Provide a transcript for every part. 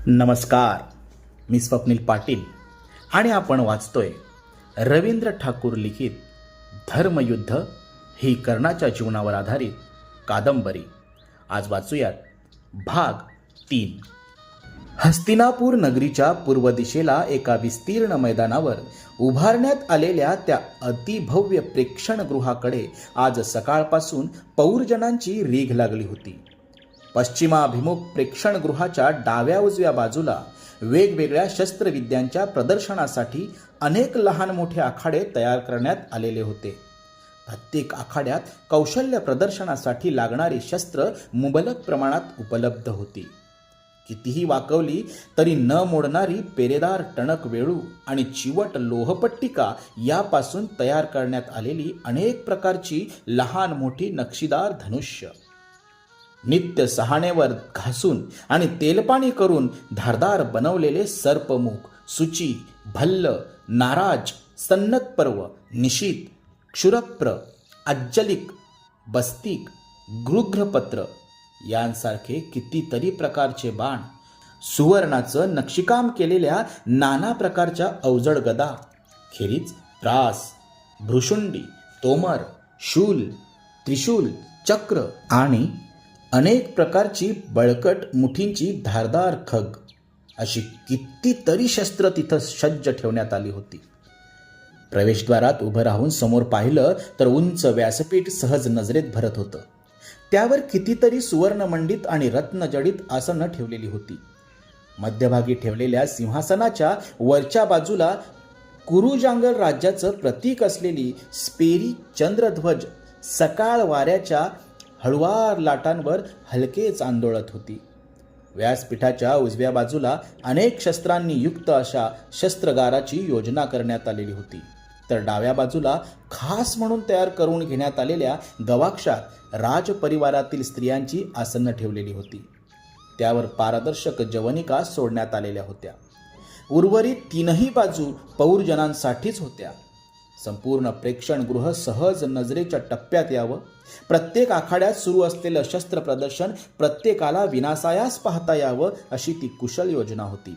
नमस्कार, मी स्वप्नील पाटील आणि आपण वाचतोय रवींद्र ठाकूर लिखित धर्मयुद्ध ही कर्णाच्या जीवनावर आधारित कादंबरी. आज वाचूयात भाग 3. हस्तिनापूर नगरीच्या पूर्व दिशेला एका विस्तीर्ण मैदानावर उभारण्यात आलेल्या त्या अतिभव्य प्रेक्षणगृहाकडे आज सकाळपासून पौरजनांची रीघ लागली होती. पश्चिमाभिमुख प्रेक्षणगृहाच्या डाव्या उजव्या बाजूला वेगवेगळ्या शस्त्रविद्यांच्या प्रदर्शनासाठी अनेक लहान मोठे आखाडे तयार करण्यात आलेले होते. प्रत्येक आखाड्यात कौशल्य प्रदर्शनासाठी लागणारी शस्त्र मुबलक प्रमाणात उपलब्ध होती. कितीही वाकवली तरी न मोडणारी पेरेदार टणक वेळू आणि चिवट लोहपट्टिका यापासून तयार करण्यात आलेली अनेक प्रकारची लहान मोठी नक्षीदार धनुष्य, नित्य सहाणेवर घासून आणि तेलपाणी करून धारदार बनवलेले सर्पमुख, सुची, भल्ल, नाराज, सन्नतपर्व, निशीत, क्षुरप्र, अज्जलिक, बस्तिक, गृघ्रपत्र यांसारखे कितीतरी प्रकारचे बाण, सुवर्णाचं नक्षीकाम केलेल्या नाना प्रकारच्या अवजड गदा, खेरीज त्रास, भ्रुशुंडी, तोमर, शूल, त्रिशूल, चक्र आणि अनेक प्रकारची बळकट मुठींची धारदार खग अशी कितीतरी शस्त्र तिथं सज्ज ठेवण्यात आली होती. प्रवेशद्वारात उभं राहून समोर पाहिलं तर उंच व्यासपीठ सहज नजरेत भरत होतं. त्यावर कितीतरी सुवर्णमंडित आणि रत्नजडित आसनं ठेवलेली होती. मध्यभागी ठेवलेल्या सिंहासनाच्या वरच्या बाजूला कुरुजांगल राज्याचं प्रतीक असलेली स्पेरी चंद्रध्वज सकाळ वाऱ्याच्या हळुवार लाटांवर हलकेच आंदोळत होती. व्यासपीठाच्या उजव्या बाजूला अनेक शस्त्रांनी युक्त अशा शस्त्रगाराची योजना करण्यात आलेली होती. तर डाव्या बाजूला खास म्हणून तयार करून घेण्यात आलेल्या गवाक्षात राजपरिवारातील स्त्रियांची आसनं ठेवलेली होती. त्यावर पारदर्शक जवनिका सोडण्यात आलेल्या होत्या. उर्वरित तीनही बाजू पौरजनांसाठीच होत्या. संपूर्ण प्रेक्षणगृह सहज नजरेच्या टप्प्यात यावं, प्रत्येक आखाड्यात सुरू असलेलं शस्त्र प्रदर्शन प्रत्येकाला विनासायास पाहता यावं अशी ती कुशल योजना होती.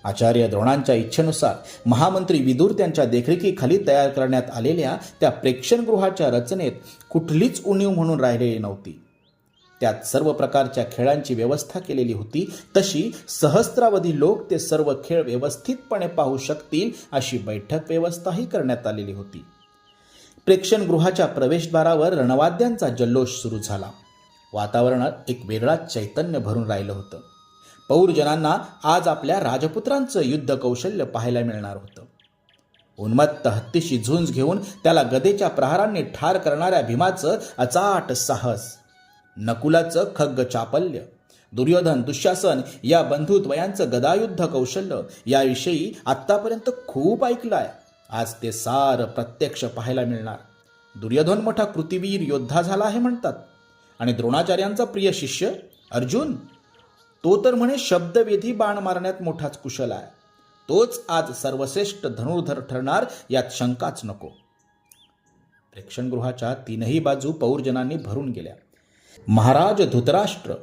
आचार्य द्रोणांच्या इच्छेनुसार महामंत्री विदुर त्यांच्या देखरेखीखाली तयार करण्यात आलेल्या त्या प्रेक्षणगृहाच्या रचनेत कुठलीच उणीव म्हणून राहिलेली नव्हती. त्यात सर्व प्रकारच्या खेळांची व्यवस्था केलेली होती. तशी सहस्त्रावधी लोक ते सर्व खेळ व्यवस्थितपणे पाहू शकतील अशी बैठक व्यवस्थाही करण्यात आलेली होती. प्रेक्षणगृहाच्या प्रवेशद्वारावर रणवाद्यांचा जल्लोष सुरू झाला. वातावरणात एक वेगळा चैतन्य भरून राहिलं होतं. पौरजनांना आज आपल्या राजपुत्रांचं युद्ध कौशल्य पाहायला मिळणार होतं. उन्मत्त हत्तीशी झुंज घेऊन त्याला गदेच्या प्रहारांनी ठार करणाऱ्या भीमाचं अचाट साहस, नकुलाचं खग्ग चापल्य, दुर्योधन दुःशासन या बंधुद्वयांचं गदायुद्ध कौशल्य याविषयी आत्तापर्यंत खूप ऐकलंय. आज ते सार प्रत्यक्ष पाहायला मिळणार. दुर्योधन मोठा कृतिवीर योद्धा झाला आहे म्हणतात, आणि द्रोणाचार्यांचा प्रिय शिष्य अर्जुन, तो तर म्हणे शब्दवेधी बाण मारण्यात मोठाच कुशल आहे. तोच आज सर्वश्रेष्ठ धनुर्धर ठरणार यात शंकाच नको. प्रेक्षणगृहाच्या तीनही बाजू पौरजनांनी भरून गेल्या. महाराज धृतराष्ट्र,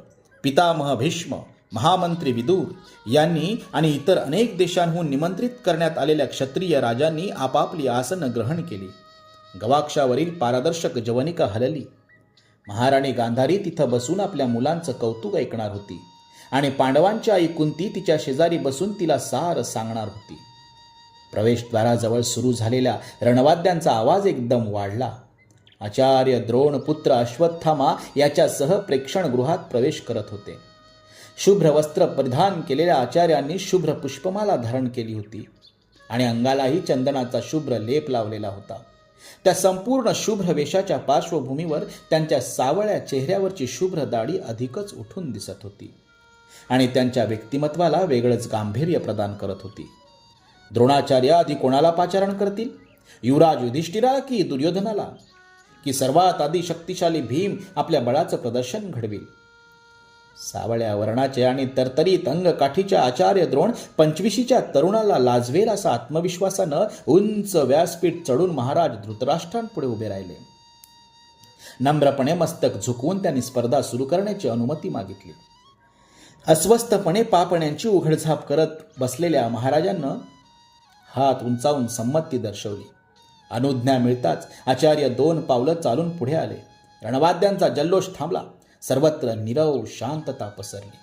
पितामह भीष्म, महामंत्री विदुर यांनी आणि इतर अनेक देशांहून निमंत्रित करण्यात आलेल्या क्षत्रिय राजांनी आपापली आसनं ग्रहण केली. गवाक्षावरील पारदर्शक जवनिका हलली. महाराणी गांधारी तिथं बसून आपल्या मुलांचं कौतुक ऐकणार होती आणि पांडवांची आई कुंती तिच्या शेजारी बसून तिला सार सांगणार होती. प्रवेशद्वाराजवळ सुरू झालेल्या रणवाद्यांचा आवाज एकदम वाढला. आचार्य द्रोण पुत्र अश्वत्थामा याच्यासह प्रेक्षणगृहात प्रवेश करत होते. शुभ्र वस्त्र परिधान केलेल्या आचार्यांनी शुभ्र पुष्पमाला धारण केली होती आणि अंगालाही चंदनाचा शुभ्र लेप लावलेला होता. त्या संपूर्ण शुभ्र वेशाच्या पार्श्वभूमीवर त्यांच्या सावळ्या चेहऱ्यावरची शुभ्र दाढी अधिकच उठून दिसत होती आणि त्यांच्या व्यक्तिमत्वाला वेगळंच गांभीर्य प्रदान करत होती. द्रोणाचार्य आधी कोणाला पाचारण करतील? युवराज युधिष्ठिरा की दुर्योधनाला? की सर्वात आधी शक्तिशाली भीम आपल्या बळाचं प्रदर्शन घडविल? सावळ्या वर्णाचे आणि तरतरीत अंगकाठीच्या आचार्य द्रोण 25च्या तरुणाला लाजवेल असा आत्मविश्वासानं उंच व्यासपीठ चढून महाराज धृतराष्ट्रांपुढे उभे राहिले. नम्रपणे मस्तक झुकवून त्यांनी स्पर्धा सुरू करण्याची अनुमती मागितली. अस्वस्थपणे पापण्यांची उघडझाप करत बसलेल्या महाराजांना हात उंचावून संमती दर्शवली. अनुज्ञा मिळताच आचार्य 2 पावलं चालून पुढे आले. रणवाद्यांचा जल्लोष थांबला. सर्वत्र नीरव शांतता पसरली.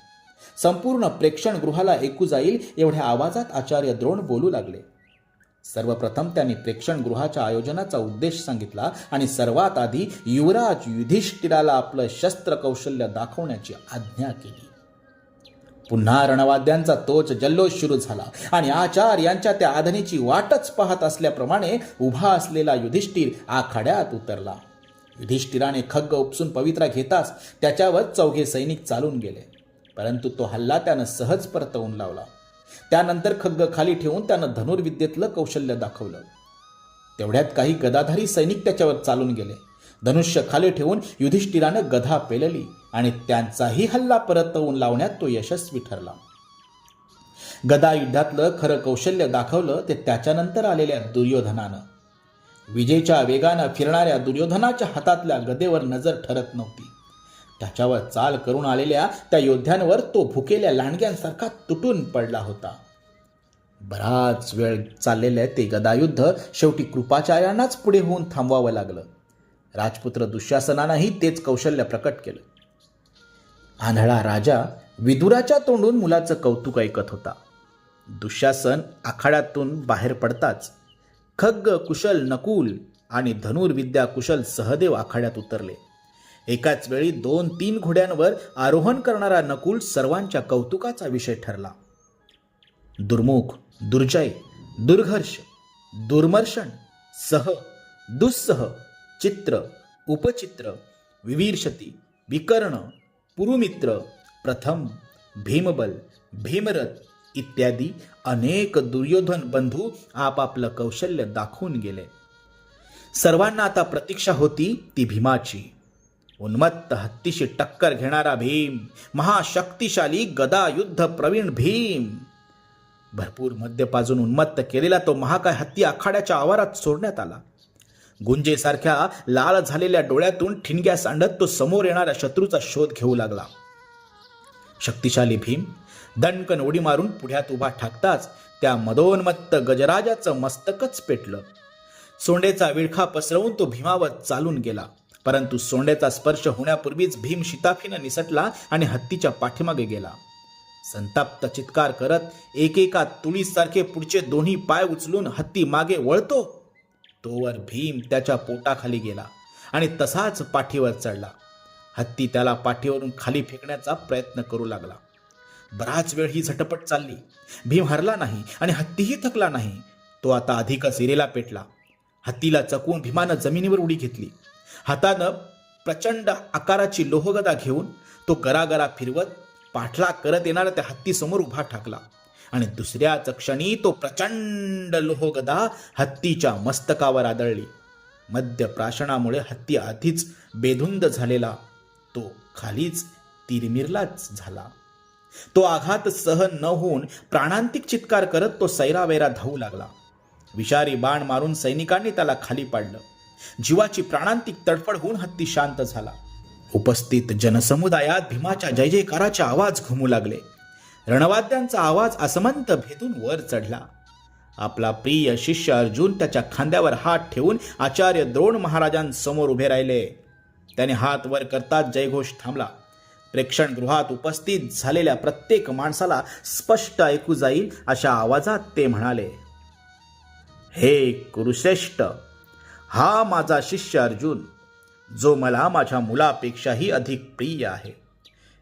संपूर्ण प्रेक्षणगृहाला ऐकू जाईल एवढ्या आवाजात आचार्य द्रोण बोलू लागले. सर्वप्रथम त्यांनी प्रेक्षणगृहाच्या आयोजनाचा उद्देश सांगितला आणि सर्वात आधी युवराज युधिष्ठिराला आपलं शस्त्र कौशल्य दाखवण्याची आज्ञा केली. पुन्हा रणवाद्यांचा तोच जल्लोष सुरू झाला आणि आचार्यांच्या त्या आज्ञेची वाटच पाहत असल्याप्रमाणे उभा असलेला युधिष्ठिर आखाड्यात उतरला. युधिष्ठिराने खड्ग उपसून पवित्रा घेताच त्याच्यावर 4 सैनिक चालून गेले, परंतु तो हल्ला त्यानं सहज परतवून लावला. त्यानंतर खड्ग खाली ठेवून त्यानं धनुर्विद्येतलं कौशल्य दाखवलं. तेवढ्यात काही गदाधारी सैनिक त्याच्यावर चालून गेले. धनुष्य खाली ठेवून युधिष्ठिरानं गदा पेलली आणि त्यांचाही हल्ला परतवून लावण्यात तो यशस्वी ठरला. गदा युद्धातलं खरं कौशल्य दाखवलं ते त्याच्यानंतर आलेल्या दुर्योधनानं. विजेच्या वेगानं फिरणाऱ्या दुर्योधनाच्या हातातल्या गदेवर नजर ठरत नव्हती. त्याच्यावर चाल करून आलेल्या त्या योद्ध्यांवर तो भुकेल्या लांडग्यांसारखा तुटून पडला होता. बराच वेळ चाललेलं ते गदायुद्ध शेवटी कृपाचार्यांनाच पुढे होऊन थांबवावं लागलं. राजपुत्र दुःशासनानंही तेच कौशल्य प्रकट केलं. आंधळा राजा विदुराच्या तोंडून मुलाचं कौतुक ऐकत होता. दुःशासन आखाड्यातून बाहेर पडताच खड्ग कुशल नकुल आणि धनुर्विद्या कुशल सहदेव आखाड्यात उतरले. एकाच वेळी 2-3 घोड्यांवर आरोहण करणारा नकुल सर्वांच्या कौतुकाचा विषय ठरला. दुर्मुख, दुर्जय, दुर्घर्ष, दुर्मर्शन, सह, दुस्सह, चित्र, उपचित्र, विवीर्षती, विकर्ण, पुरुमित्र, प्रथम, भीमबल, भीमरथ इत्यादी अनेक दुर्योधन बंधू आपापलं कौशल्य दाखवून गेले. सर्वांना आता प्रतीक्षा होती ती भीमाची. उन्मत्त हत्तीशी टक्कर घेणारा भीम, महाशक्तिशाली गदायुद्ध प्रवीण भीम. भरपूर मद्य पाजून उन्मत्त केलेला तो महाकाय हत्ती आखाड्याच्या आवारात सोडण्यात आला. गुंजेसारख्या लाल झालेल्या डोळ्यातून ठिणग्या सांडत तो समोर येणाऱ्या शत्रूचा शोध घेऊ लागला. शक्तिशाली भीम दणकन उडी मारून पुढ्यात उभा ठाकताच त्या मदोन्मत्त गजराजाचं मस्तकच पेटलं. सोंडेचा विळखा पसरवून तो भीमावर चालून गेला, परंतु सोंडेचा स्पर्श होण्यापूर्वीच भीम शिताफीनं निसटला आणि हत्तीच्या पाठीमागे गेला. संताप्त चित्कार करत एकेका तुळीसारखे पुढचे दोन्ही पाय उचलून हत्ती मागे वळतो तोवर भीम त्याच्या पोटाखाली गेला आणि तसाच पाठीवर चढला. हत्ती त्याला पाठीवरून खाली फेकण्याचा प्रयत्न करू लागला. बराच वेळ ही झटपट चालली. भीम हरला नाही आणि हत्तीही थकला नाही. तो आता अधिकच इरेला पेटला. हत्तीला चकवून भीमानं जमिनीवर उडी घेतली. हातानं प्रचंड आकाराची लोहगदा घेऊन तो गरागरा फिरवत पाठलाग करत येणाऱ्या त्या हत्तीसमोर उभा ठाकला आणि दुसऱ्याच क्षणी तो प्रचंड लोहगदा हत्तीच्या मस्तकावर आदळली. मद्य प्राशनामुळे हत्ती आधीच बेधुंद झालेला तो खालीच तिरमिरलाच झाला. तो आघात सहन न होऊन प्राणांतिक चित्कार करत तो सैरावैरा धावू लागला. विषारी बाण मारून सैनिकांनी त्याला खाली पाडलं. जीवाची प्राणांतिक तडफड होऊन हत्ती शांत झाला. उपस्थित जनसमुदायात भीमाच्या जय जयकाराचे आवाज घुमू लागले. रणवाद्यांचा आवाज असमंत भेदून वर चढला. आपला प्रिय शिष्य अर्जुन त्याच्या खांद्यावर हात ठेवून आचार्य द्रोण महाराजांसमोर उभे राहिले. त्याने हात वर करताच जयघोष थांबला. प्रेक्षणगृहात उपस्थित झालेल्या प्रत्येक माणसाला स्पष्ट ऐकू जाईल अशा आवाजात ते म्हणाले, हे कुरुश्रेष्ठ, हा माझा शिष्य अर्जुन, जो मला माझ्या मुलापेक्षाही अधिक प्रिय आहे.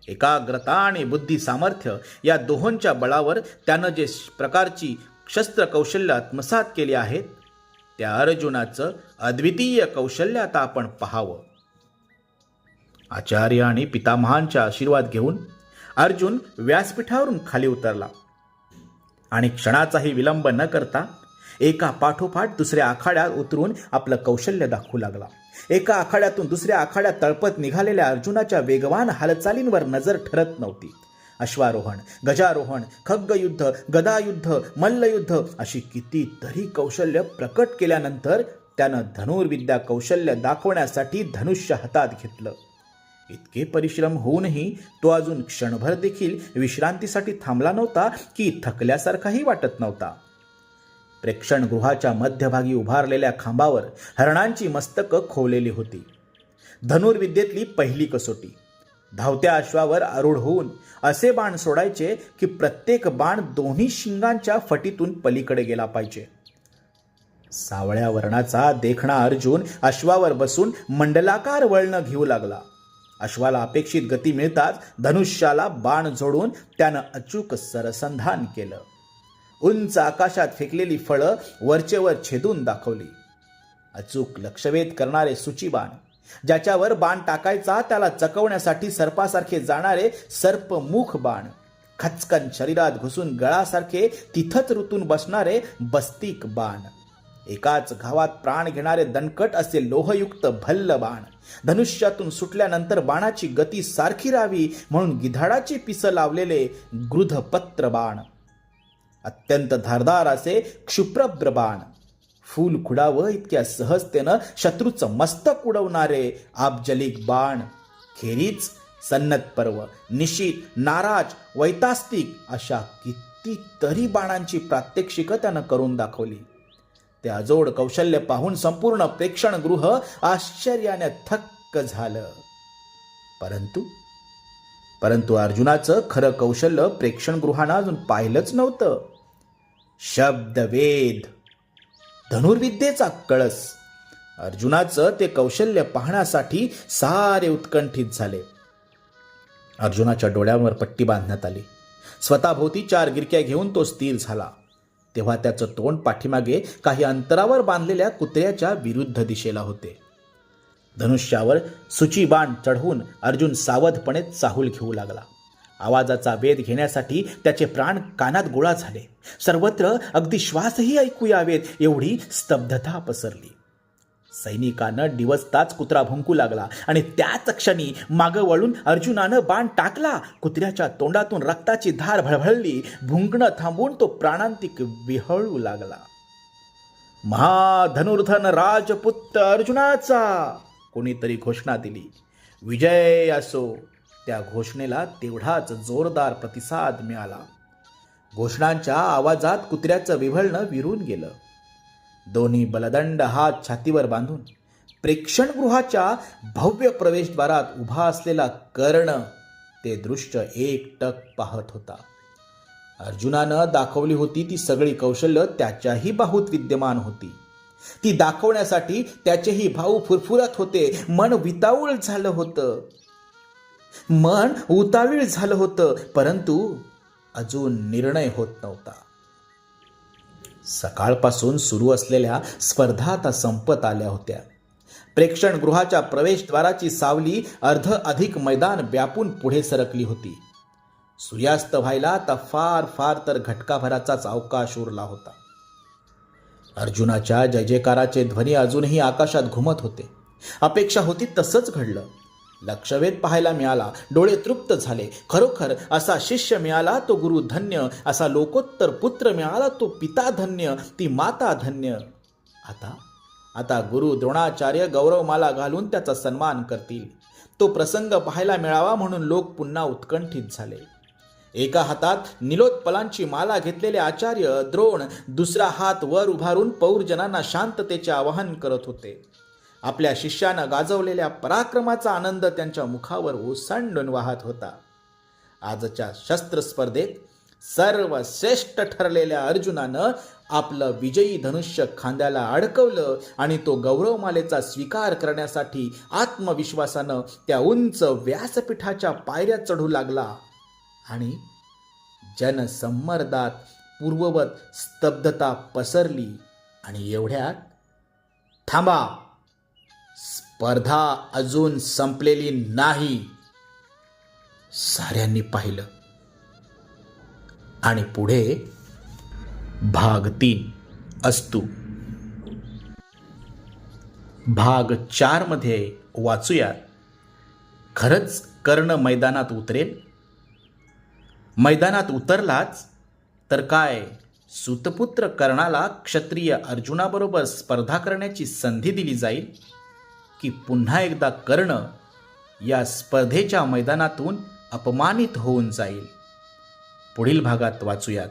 एकाग्रता आणि बुद्धी सामर्थ्य या दोहोंच्या बळावर त्यानं जे प्रकारची शस्त्र कौशल्य आत्मसात केली आहेत त्या अर्जुनाचं अद्वितीय कौशल्य आता आपण पाहावं. आचार्य आणि पितामहांचा आशीर्वाद घेऊन अर्जुन व्यासपीठावरून खाली उतरला आणि क्षणाचाही विलंब न करता एका पाठोपाठ दुसऱ्या आखाड्यात उतरून आपलं कौशल्य दाखवू लागला. एका आखाड्यातून दुसऱ्या आखाड्यात तळपत निघालेल्या अर्जुनाच्या वेगवान हालचालींवर नजर ठरत नव्हती. अश्वारोहण, गजारोहण, खड्गयुद्ध, गदायुद्ध, मल्लयुद्ध अशी कितीतरी कौशल्य प्रकट केल्यानंतर त्यानं धनुर्विद्या कौशल्य दाखवण्यासाठी धनुष्य हातात घेतलं. इतके परिश्रम होऊनही तो अजून क्षणभर देखील विश्रांतीसाठी थांबला नव्हता की थकल्यासारखाही वाटत नव्हता. प्रेक्षणगृहाच्या मध्यभागी उभारलेल्या खांबावर हरणांची मस्तकं खोवलेली होती. धनुर्विद्येतली पहिली कसोटी. धावत्या अश्वावर आरूढ होऊन असे बाण सोडायचे की प्रत्येक बाण दोन्ही शिंगांच्या फटीतून पलीकडे गेला पाहिजे. सावळ्या वर्णाचा देखणा अर्जुन अश्वावर बसून मंडलाकार वळण घेऊ लागला. अश्वाला अपेक्षित गती मिळताच धनुष्याला बाण जोडून त्यानं अचूक सरसंधान केलं. उंच आकाशात फेकलेली फळं वरचेवर छेदून दाखवली. अचूक लक्षवेध करणारे सूचीबाण, ज्याच्यावर बाण टाकायचा त्याला चकवण्यासाठी सर्पासारखे जाणारे सर्पमुख बाण, खचकन शरीरात घुसून गळासारखे तिथंच रुतून बसणारे बस्तिक बाण, एकाच घावात प्राण घेणारे दणकट असे लोहयुक्त भल्ल बाण, धनुष्यातून सुटल्यानंतर बाणाची गती सारखी राहावी म्हणून गिधाडाची पिसं लावलेले गृधपत्र बाण, अत्यंत धारदार असे क्षुप्रभ्र बाण, फूल खुडावं इतक्या सहजतेनं शत्रूचं मस्तक उडवणारे आबजलिक बाण, खेरीज सन्नत पर्व, निशीत, नाराज, वैतास्तिक अशा कितीतरी बाणांची प्रात्यक्षिकं त्यानं करून दाखवली. ते अजोड कौशल्य पाहून संपूर्ण प्रेक्षणगृह आश्चर्याने थक्क झालं. परंतु अर्जुनाचं खरं कौशल्य प्रेक्षणगृहानं अजून पाहिलंच नव्हतं. शब्दवेध, धनुर्विद्येचा कळस. अर्जुनाचं ते कौशल्य पाहण्यासाठी सारे उत्कंठित झाले. अर्जुनाच्या डोळ्यांवर पट्टी बांधण्यात आली. स्वतःभोवती 4 गिरक्या घेऊन तो स्थिर झाला. तेव्हा त्याचं तोंड पाठीमागे काही अंतरावर बांधलेल्या कुत्र्याच्या विरुद्ध दिशेला होते. धनुष्यावर सूचीबाण चढवून अर्जुन सावधपणे चाहूल घेऊ लागला. आवाजाचा वेध घेण्यासाठी त्याचे प्राण कानात गोळा झाले. सर्वत्र अगदी श्वासही ऐकू यावेत एवढी स्तब्धता पसरली. सैनिकानं डिवचताच कुत्रा भुंकू लागला आणि त्याच क्षणी मागं वळून अर्जुनानं बाण टाकला. कुत्र्याच्या तोंडातून रक्ताची धार भळभळली. भुंकणं थांबून तो प्राणांतिक विहळू लागला. महाधनुर्धन राजपुत्र अर्जुनाचा, कोणीतरी घोषणा दिली. विजय असो. त्या घोषणेला तेवढाच जोरदार प्रतिसाद मिळाला. घोषणांच्या आवाजात कुत्र्याचं विव्हळणं विरून गेलं. दोन्ही बलदंड हात छातीवर बांधून प्रेक्षणगृहाच्या भव्य प्रवेशद्वारात उभा असलेला कर्ण ते दृश्य एकटक पाहत होता. अर्जुनानं दाखवली होती ती सगळी कौशल्य त्याच्याही बाहूत विद्यमान होती. ती दाखवण्यासाठी त्याचेही भाऊ फुरफुरत होते. मन उतावीळ झालं होतं, परंतु अजून निर्णय होत नव्हता. सकाळपासून सुरू असलेल्या स्पर्धा आता संपत आल्या होत्या. प्रेक्षणगृहाच्या प्रवेशद्वाराची सावली अर्ध अधिक मैदान व्यापून पुढे सरकली होती. सूर्यास्त व्हायला आता फार तर घटकाभराचाच अवकाश उरला होता. अर्जुनाच्या जय जयकाराचे ध्वनी अजूनही आकाशात घुमत होते. अपेक्षा होती तसंच घडलं. लक्षवेध पाहायला मिळाला. डोळे तृप्त झाले. खरोखर असा शिष्य मिळाला तो गुरु धन्य. असा लोकोत्तर पुत्र मिळाला तो पिता धन्य, ती माता धन्य. आता गुरु द्रोणाचार्य गौरवमाला घालून त्याचा सन्मान करतील. तो प्रसंग पाहायला मिळावा म्हणून लोक पुन्हा उत्कंठित झाले. एका हातात निलोत्पलांची माला घेतलेले आचार्य द्रोण दुसरा हात वर उभारून पौरजनांना शांततेचे आवाहन करत होते. आपल्या शिष्यानं गाजवलेल्या पराक्रमाचा आनंद त्यांच्या मुखावर ओसंडून वाहत होता. आजच्या शस्त्र स्पर्धेत सर्वश्रेष्ठ ठरलेल्या अर्जुनानं आपलं विजयी धनुष्य खांद्याला अडकवलं आणि तो गौरवमालेचा स्वीकार करण्यासाठी आत्मविश्वासानं त्या उंच व्यासपीठाच्या पायऱ्या चढू लागला. आणि जनसम्मर्दात पूर्ववत स्तब्धता पसरली. आणि एवढ्यात थांबा, स्पर्धा अजून संपलेली नाही, साऱ्यांनी पाहिलं. आणि पुढे भाग 3 अस्तु. भाग 4 मध्ये वाचूयात. खरंच कर्ण मैदानात उतरेल? मैदानात उतरलाच तर काय सूतपुत्र कर्णाला क्षत्रिय अर्जुनाबरोबर स्पर्धा करण्याची संधी दिली जाईल, की पुन्हा एकदा कर्ण या स्पर्धेच्या मैदानातून अपमानित होऊन जाईल. पुढील भागात वाचूयात